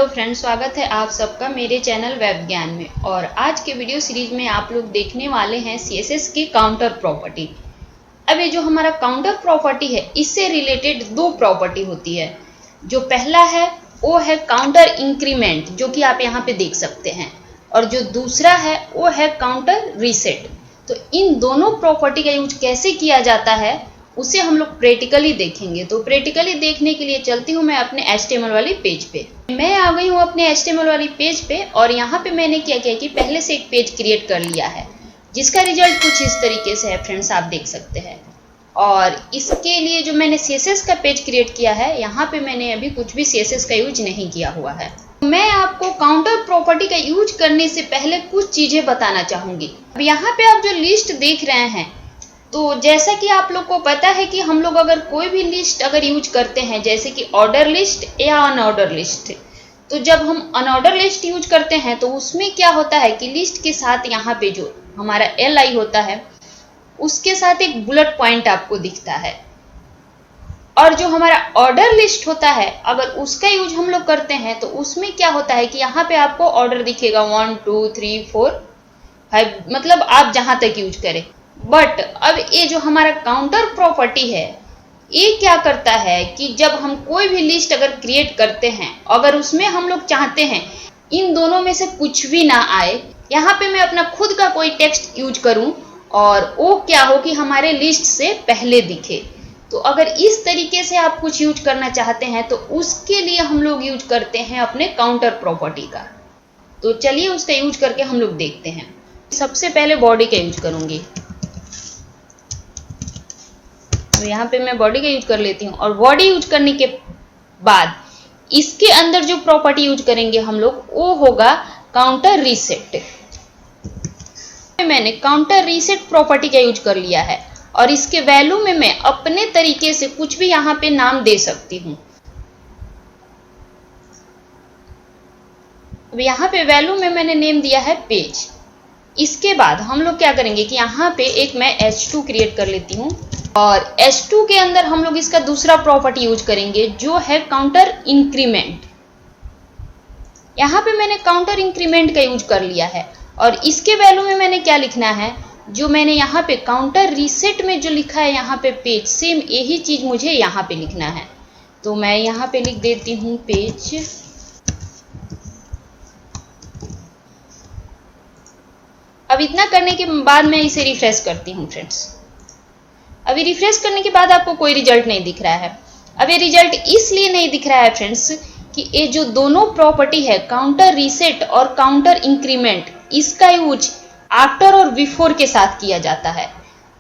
Hello friends, स्वागत है आप सबका मेरे चैनल वेब ज्ञान में। और आज के वीडियो सीरीज में आप लोग देखने वाले हैं सीएसएस की काउंटर प्रॉपर्टी। अब ये जो हमारा काउंटर प्रॉपर्टी है, इससे रिलेटेड दो प्रॉपर्टी होती है। जो पहला है वो है काउंटर इंक्रीमेंट, जो कि आप यहाँ पे देख सकते हैं, और जो दूसरा है वो है काउंटर रीसेट। तो इन दोनों प्रॉपर्टी का यूज कैसे किया जाता है उसे हम लोग प्रैक्टिकली देखेंगे। तो प्रैक्टिकली देखने के लिए चलती हूँ मैं अपने HTML वाली पेज पे। मैं आ गई हूँ अपने HTML वाली पेज पे, और यहाँ पे मैंने क्या किया कि पहले से एक पेज क्रिएट कर लिया है, जिसका रिजल्ट कुछ इस तरीके से है फ्रेंड्स, आप देख सकते हैं। और इसके लिए जो मैंने CSS का पेज क्रिएट किया है, यहाँ पे मैंने अभी कुछ भी CSS का यूज नहीं किया हुआ है। मैं आपको काउंटर प्रॉपर्टी का यूज करने से पहले कुछ चीजें बताना चाहूंगी। अब यहाँ पे आप जो लिस्ट देख रहे हैं, तो जैसा कि आप लोग को पता है कि हम लोग अगर कोई भी लिस्ट अगर यूज करते हैं, जैसे कि ऑर्डर लिस्ट या अनऑर्डर लिस्ट, तो जब हम अनऑर्डर लिस्ट यूज करते हैं तो उसमें क्या होता है कि लिस्ट के साथ यहाँ पे जो हमारा LI होता है, उसके साथ एक बुलेट पॉइंट आपको दिखता है। और जो हमारा ऑर्डर लिस्ट होता है, अगर उसका यूज हम लोग करते हैं तो उसमें क्या होता है कि यहाँ पे आपको ऑर्डर दिखेगा 1 2 3 4 5, मतलब आप जहां तक यूज करें। बट अब ये जो हमारा काउंटर प्रॉपर्टी है, ये क्या करता है कि जब हम कोई भी लिस्ट अगर क्रिएट करते हैं, अगर उसमें हम लोग चाहते हैं इन दोनों में से कुछ भी ना आए, यहाँ पे मैं अपना खुद का कोई टेक्स्ट यूज करूं और वो क्या हो कि हमारे लिस्ट से पहले दिखे। तो अगर इस तरीके से आप कुछ यूज करना चाहते हैं तो उसके लिए हम लोग यूज करते हैं अपने काउंटर प्रॉपर्टी का। तो चलिए उसका यूज करके हम लोग देखते हैं। सबसे पहले बॉडी का यूज करूंगी। तो यहाँ पे मैं बॉडी का यूज कर लेती हूँ, और बॉडी यूज करने के बाद इसके अंदर जो प्रॉपर्टी यूज करेंगे हम लोग, वो होगा काउंटर रीसेट। मैंने काउंटर रीसेट प्रॉपर्टी का यूज कर लिया है, और इसके वैल्यू में मैं अपने तरीके से कुछ भी यहाँ पे नाम दे सकती हूँ। अब यहाँ पे वैल्यू में मैंने नेम दिया है पेज। इसके बाद हम लोग क्या करेंगे कि यहाँ पे एक मैं H2 क्रिएट कर लेती हूँ, और H2 के अंदर हम लोग इसका दूसरा प्रॉपर्टी यूज करेंगे, जो है काउंटर इंक्रीमेंट। यहाँ पे मैंने काउंटर इंक्रीमेंट का यूज कर लिया है, और इसके वैल्यू में मैंने क्या लिखना है, जो मैंने यहाँ पे काउंटर रीसेट में जो लिखा है यहाँ पे पेज, सेम यही चीज मुझे यहाँ पे लिखना है। तो मैं यहाँ पे लिख देती हूँ पेज। अब इतना करने के बाद मैं इसे रिफ्रेश करती हूँ फ्रेंड्स। अभी रिफ्रेश करने के बाद आपको कोई रिजल्ट नहीं दिख रहा है। अब ये रिजल्ट इसलिए नहीं दिख रहा है फ्रेंड्स कि ये जो दोनों प्रॉपर्टी है, काउंटर रीसेट और काउंटर इंक्रीमेंट, इसका यूज आफ्टर और बिफोर के साथ किया जाता है।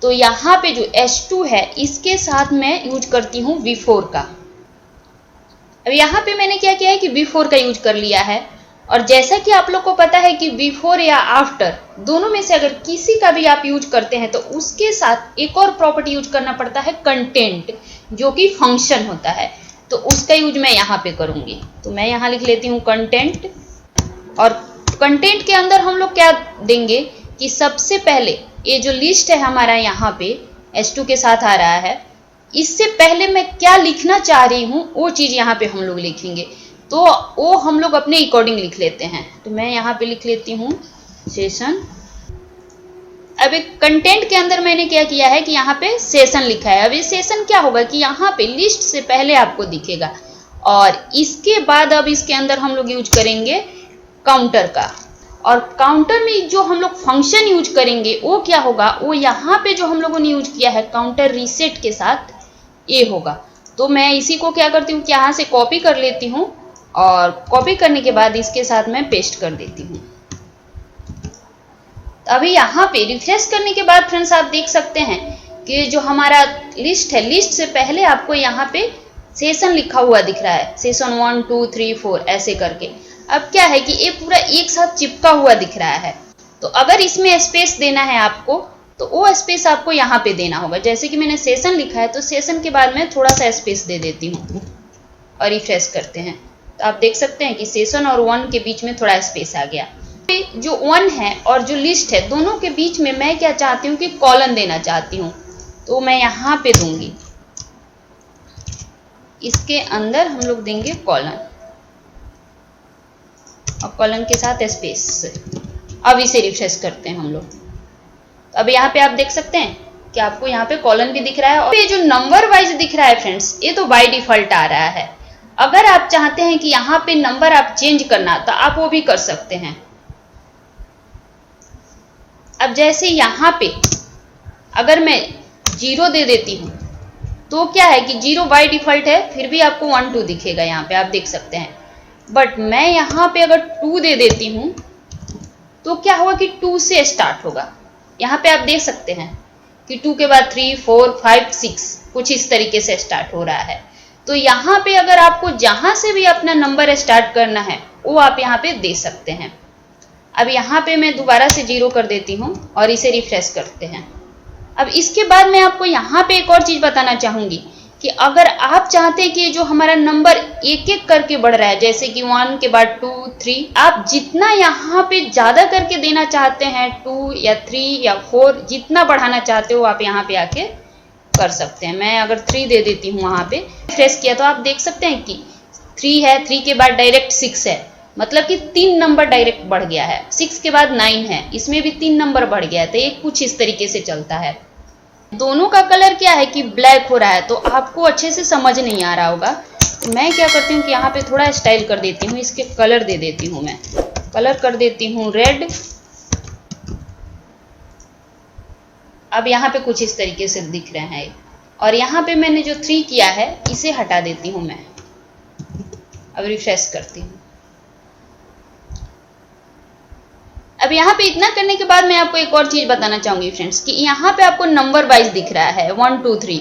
तो यहाँ पे जो H2 है, इसके साथ मैं यूज करती हूँ बिफोर का। अब यहाँ पे मैंने क्या किया है कि बिफोर का यूज कर लिया है, और जैसा कि आप लोग को पता है कि बिफोर या आफ्टर दोनों में से अगर किसी का भी आप यूज करते हैं तो उसके साथ एक और प्रॉपर्टी यूज करना पड़ता है, कंटेंट, जो कि फंक्शन होता है। तो उसका यूज मैं यहाँ पे करूंगी। तो मैं यहाँ लिख लेती हूँ कंटेंट, और कंटेंट के अंदर हम लोग क्या देंगे कि सबसे पहले ये जो लिस्ट है हमारा यहाँ पे H2 के साथ आ रहा है, इससे पहले मैं क्या लिखना चाह रही हूँ वो चीज यहाँ पे हम लोग लिखेंगे। तो वो हम लोग अपने अकॉर्डिंग लिख लेते हैं। तो मैं यहाँ पे लिख लेती हूँ सेशन। अब एक कंटेंट के अंदर मैंने क्या किया है कि यहाँ पे सेशन लिखा है। अब ये सेशन क्या होगा कि यहाँ पे लिस्ट से पहले आपको दिखेगा, और इसके बाद अब इसके अंदर हम लोग यूज करेंगे काउंटर का। और काउंटर में जो हम लोग फंक्शन यूज करेंगे वो क्या होगा, वो यहाँ पे जो हम लोगों ने यूज किया है काउंटर रीसेट के साथ, ये होगा। तो मैं इसी को क्या करती हूँ कि यहाँ से कॉपी कर लेती हूँ, और कॉपी करने के बाद इसके साथ मैं पेस्ट कर देती हूँ। अभी यहाँ पे रिफ्रेश करने के बाद फ्रेंड्स आप देख सकते हैं कि जो हमारा लिस्ट है, लिस्ट से पहले आपको यहाँ पे सेशन लिखा हुआ दिख रहा है, सेशन 1 2 3 4 ऐसे करके। अब क्या है कि ये पूरा एक साथ चिपका हुआ दिख रहा है। तो अगर इसमें स्पेस देना है आपको, तो वो स्पेस आपको यहाँ पे देना होगा। जैसे कि मैंने सेशन लिखा है, तो सेशन के बाद मैं थोड़ा सा स्पेस दे देती हूँ, और रिफ्रेश करते हैं। तो आप देख सकते हैं कि सेशन और 1 के बीच में थोड़ा स्पेस आ गया। जो 1 है और जो लिस्ट है, दोनों के बीच में मैं क्या चाहती हूँ कि कॉलन देना चाहती हूँ। तो मैं यहाँ पे दूंगी, इसके अंदर हम लोग देंगे कॉलन। और कॉलन के साथ स्पेस। अब इसे रिफ्रेश करते हैं हम लोग। अब यहाँ पे आप देख सकते हैं कि आपको यहाँ पे कॉलन भी दिख रहा है और ये जो नंबर वाइज दिख रहा है फ्रेंड्स, ये तो बाय डिफॉल्ट आ रहा है। अगर आप चाहते हैं कि यहाँ पे नंबर आप चेंज करना, तो आप वो भी कर सकते हैं। अब जैसे यहाँ पे अगर मैं 0 दे देती हूँ तो क्या है कि 0 बाय डिफॉल्ट है, फिर भी आपको 1 2 दिखेगा, यहाँ पे आप देख सकते हैं। बट मैं यहाँ पे अगर 2 दे देती हूँ तो क्या होगा कि 2 से स्टार्ट होगा। यहाँ पे आप देख सकते हैं कि 2 के बाद 3 4 5 6 कुछ इस तरीके से स्टार्ट हो रहा है। तो यहाँ पे अगर आपको जहां से भी अपना नंबर स्टार्ट करना है वो आप यहाँ पे दे सकते हैं। अब यहाँ पे मैं दोबारा से 0 कर देती हूँ और इसे रिफ्रेश करते हैं। अब इसके बाद मैं आपको यहाँ पे एक और चीज बताना चाहूंगी कि अगर आप चाहते हैं कि जो हमारा नंबर एक एक करके बढ़ रहा है, जैसे कि 1 के बाद 2 3, आप जितना यहाँ पे ज्यादा करके देना चाहते हैं, 2 या 3 या 4 जितना बढ़ाना चाहते हो आप यहाँ पे आके कर सकते हैं। मैं अगर 3 दे देती हूँ, वहां पे रिफ्रेश किया तो आप देख सकते हैं कि 3 है, 3 के बाद डायरेक्ट 6 है, मतलब कि 3 नंबर डायरेक्ट बढ़ गया है। 6 के बाद 9 है, इसमें भी 3 नंबर बढ़ गया है। तो ये कुछ इस तरीके से चलता है। दोनों का कलर क्या है कि ब्लैक हो रहा है, तो आपको अच्छे से समझ नहीं आ रहा होगा। तो मैं क्या करती हूँ कि यहाँ पे थोड़ा स्टाइल कर देती हूँ, इसके कलर दे देती हूँ, मैं कलर कर देती हूँ रेड। अब यहाँ पे कुछ इस तरीके से दिख रहे हैं। और यहाँ पे मैंने जो 3 किया है इसे हटा देती हूँ मैं। अब रिफ्रेश करती हूँ। अब यहाँ पे इतना करने के बाद मैं आपको एक और चीज बताना चाहूंगी फ्रेंड्स कि यहाँ पे आपको नंबर वाइज दिख रहा है 1 2 3।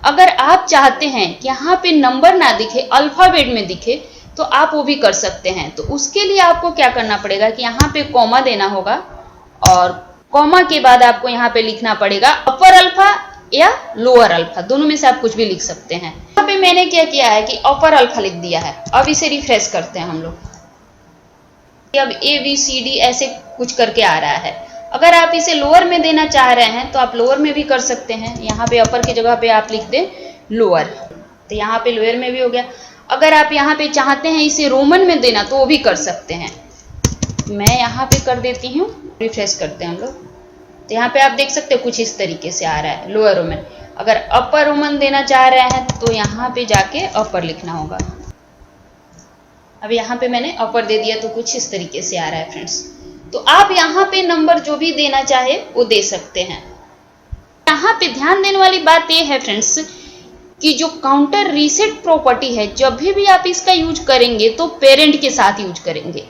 अगर आप चाहते हैं कि यहाँ पे नंबर ना दिखे, अल्फाबेट में दिखे, तो आप वो भी कर सकते हैं। तो उसके लिए आपको क्या करना पड़ेगा कि यहाँ पे कॉमा देना होगा और कॉमा के बाद आपको यहाँ पे लिखना पड़ेगा अपर अल्फा या लोअर अल्फा, दोनों में से आप कुछ भी लिख सकते हैं। यहाँ पे मैंने क्या किया है कि अपर अल्फा लिख दिया है। अब इसे रिफ्रेश करते हैं हम लोग। अब ABCD ऐसे कुछ करके आ रहा है। अगर आप इसे लोअर में देना चाह रहे हैं तो आप लोअर में भी कर सकते हैं। यहाँ पे अपर की जगह पे आप लिख दें लोअर, तो यहाँ पे लोअर में भी हो गया। अगर आप यहाँ पे चाहते हैं इसे रोमन में देना तो वो भी कर सकते हैं। मैं यहाँ पे कर देती हूँ, रिफ्रेश करते हैं हम लोग। तो यहाँ पे आप देख सकते हैं कुछ इस तरीके से आ रहा है लोअर रोमन। अगर अपर रोमन देना चाह रहे हैं तो यहाँ पे जाके अपर लिखना होगा। अब यहाँ पे मैंने अपर दे दिया तो कुछ इस तरीके से आ रहा है फ्रेंड्स। तो आप यहाँ पे नंबर जो भी देना चाहे वो दे सकते हैं। यहाँ पे ध्यान देने वाली बात ये है फ्रेंड्स कि जो काउंटर रीसेट प्रॉपर्टी है, जब भी आप इसका यूज करेंगे तो पेरेंट के साथ यूज करेंगे।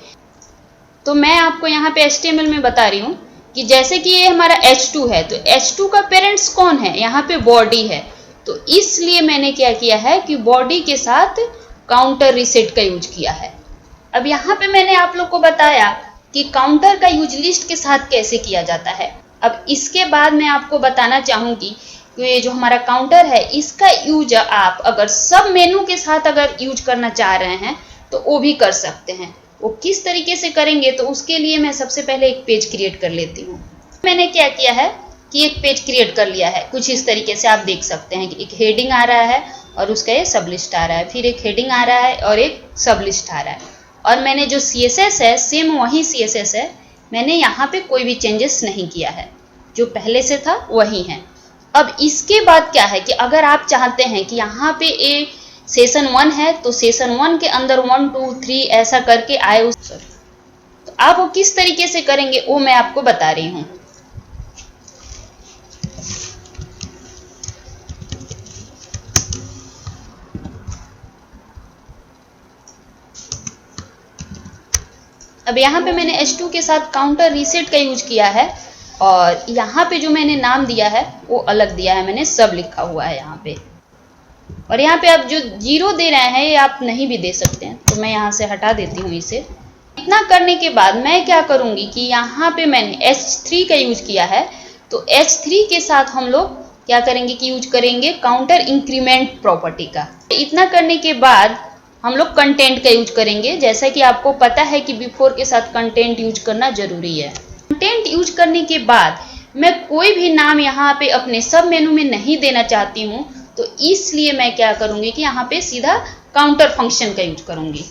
तो मैं आपको यहाँ पे HTML में बता रही हूँ कि जैसे कि ये हमारा H2 है, तो H2 का पेरेंट्स कौन है, यहाँ पे बॉडी है। तो इसलिए मैंने क्या किया है कि बॉडी के साथ काउंटर रीसेट का यूज किया है। अब यहाँ पे मैंने आप लोग को बताया कि काउंटर का यूज लिस्ट के साथ कैसे किया जाता है। अब इसके बाद मैं आपको बताना चाहूंगी कि ये जो हमारा काउंटर है इसका यूज आप अगर सब मेनू के साथ अगर यूज करना चाह रहे हैं तो वो भी कर सकते हैं। वो किस तरीके से करेंगे, तो उसके लिए मैं सबसे पहले एक पेज क्रिएट कर लेती हूँ। मैंने क्या किया है कि एक पेज क्रिएट कर लिया है। कुछ इस तरीके से आप देख सकते हैं कि एक हेडिंग आ रहा है और उसका ये सब लिस्ट आ रहा है, फिर एक हेडिंग आ रहा है और एक सब लिस्ट आ रहा है। और मैंने जो CSS है सेम वही CSS है, मैंने यहाँ पे कोई भी चेंजेस नहीं किया है, जो पहले से था वही है। अब इसके बाद क्या है कि अगर आप चाहते हैं कि यहाँ पे ए सेशन 1 है तो सेशन 1 के अंदर 1 2 3 ऐसा करके आए तो आप वो किस तरीके से करेंगे वो मैं आपको बता रही हूँ। अब यहाँ पे मैंने H2 के साथ काउंटर रीसेट का यूज किया है और यहाँ पे जो मैंने नाम दिया है वो अलग दिया है, मैंने सब लिखा हुआ है यहाँ पे। और यहाँ पे आप जो 0 दे रहे हैं ये आप नहीं भी दे सकते हैं, तो मैं यहाँ से हटा देती हूँ इसे। इतना करने के बाद मैं क्या करूँगी कि यहाँ पे मैंने H3 का यूज किया है, तो H3 के साथ हम लोग क्या करेंगे कि यूज करेंगे काउंटर इंक्रीमेंट प्रॉपर्टी का। इतना करने के बाद हम लोग कंटेंट का यूज करेंगे। जैसा कि आपको पता है कि बिफोर के साथ कंटेंट यूज करना जरूरी है। कंटेंट यूज करने के बाद मैं कोई भी नाम यहाँ पे अपने सब मेनू में नहीं देना चाहती हूँ, तो इसलिए मैं क्या करूँगी कि यहाँ पे सीधा काउंटर फंक्शन का यूज करूँगी।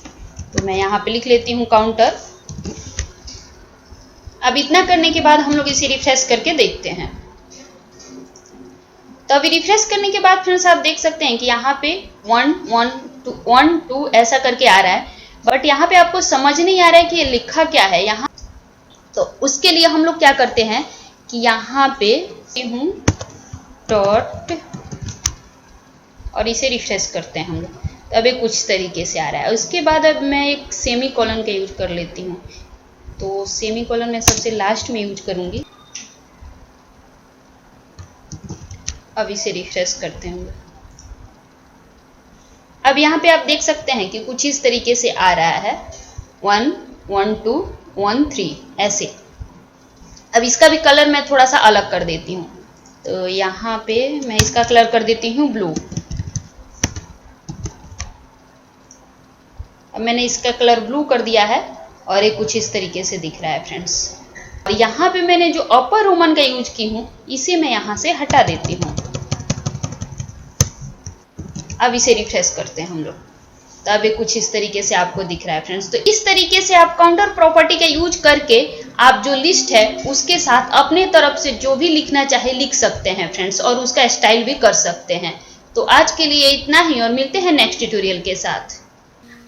तो मैं यहाँ पे लिख लेती हूँ काउंटर अब इतना करने के बाद हम लोग इसे रिफ्रेश करके देखते हैं। तो अभी रिफ्रेश करने के बाद फ्रेंड्स आप देख सकते हैं कि यहाँ पे 1 2 ऐसा करके आ रहा है, बट यहाँ पे आपको समझ नहीं आ रहा है कि ये लिखा क्या है यहाँ। तो उसके लिए हम लोग क्या करते हैं कि यहाँ पे हूँ डॉट और इसे रिफ्रेश करते हैं हम लोग। तो अभी कुछ तरीके से आ रहा है। उसके बाद अब मैं एक सेमी कॉलन का यूज कर लेती हूँ। तो सेमी कॉलन मैं सबसे लास्ट में यूज करूंगी। अब इसे रिफ्रेश करते हैं। अब यहाँ पे आप देख सकते हैं कि कुछ इस तरीके से आ रहा है 1 1 2 1 3 ऐसे। अब इसका भी कलर मैं थोड़ा सा अलग कर देती हूँ। तो यहाँ पे मैं इसका कलर कर देती हूँ ब्लू। अब मैंने इसका कलर ब्लू कर दिया है और ये कुछ इस तरीके से दिख रहा है फ्रेंड्स। और यहाँ पे मैंने जो अपर रोमन का यूज की हूँ इसे मैं यहाँ से हटा देती हूँ। अब इसे रिफ्रेश करते हैं हम लोग। तो अब ये कुछ इस तरीके से आपको दिख रहा है फ्रेंड्स। तो इस तरीके से आप काउंटर प्रॉपर्टी का यूज करके आप जो लिस्ट है उसके साथ अपने तरफ से जो भी लिखना चाहे लिख सकते हैं फ्रेंड्स, और उसका स्टाइल भी कर सकते हैं। तो आज के लिए इतना ही और मिलते हैं नेक्स्ट ट्यूटोरियल के साथ।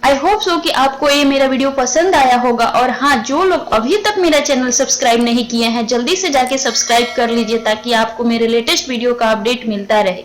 आई होप सो कि आपको ये मेरा वीडियो पसंद आया होगा। और हाँ, जो लोग अभी तक मेरा चैनल सब्सक्राइब नहीं किए हैं जल्दी से जाके सब्सक्राइब कर लीजिए ताकि आपको मेरे लेटेस्ट वीडियो का अपडेट मिलता रहे।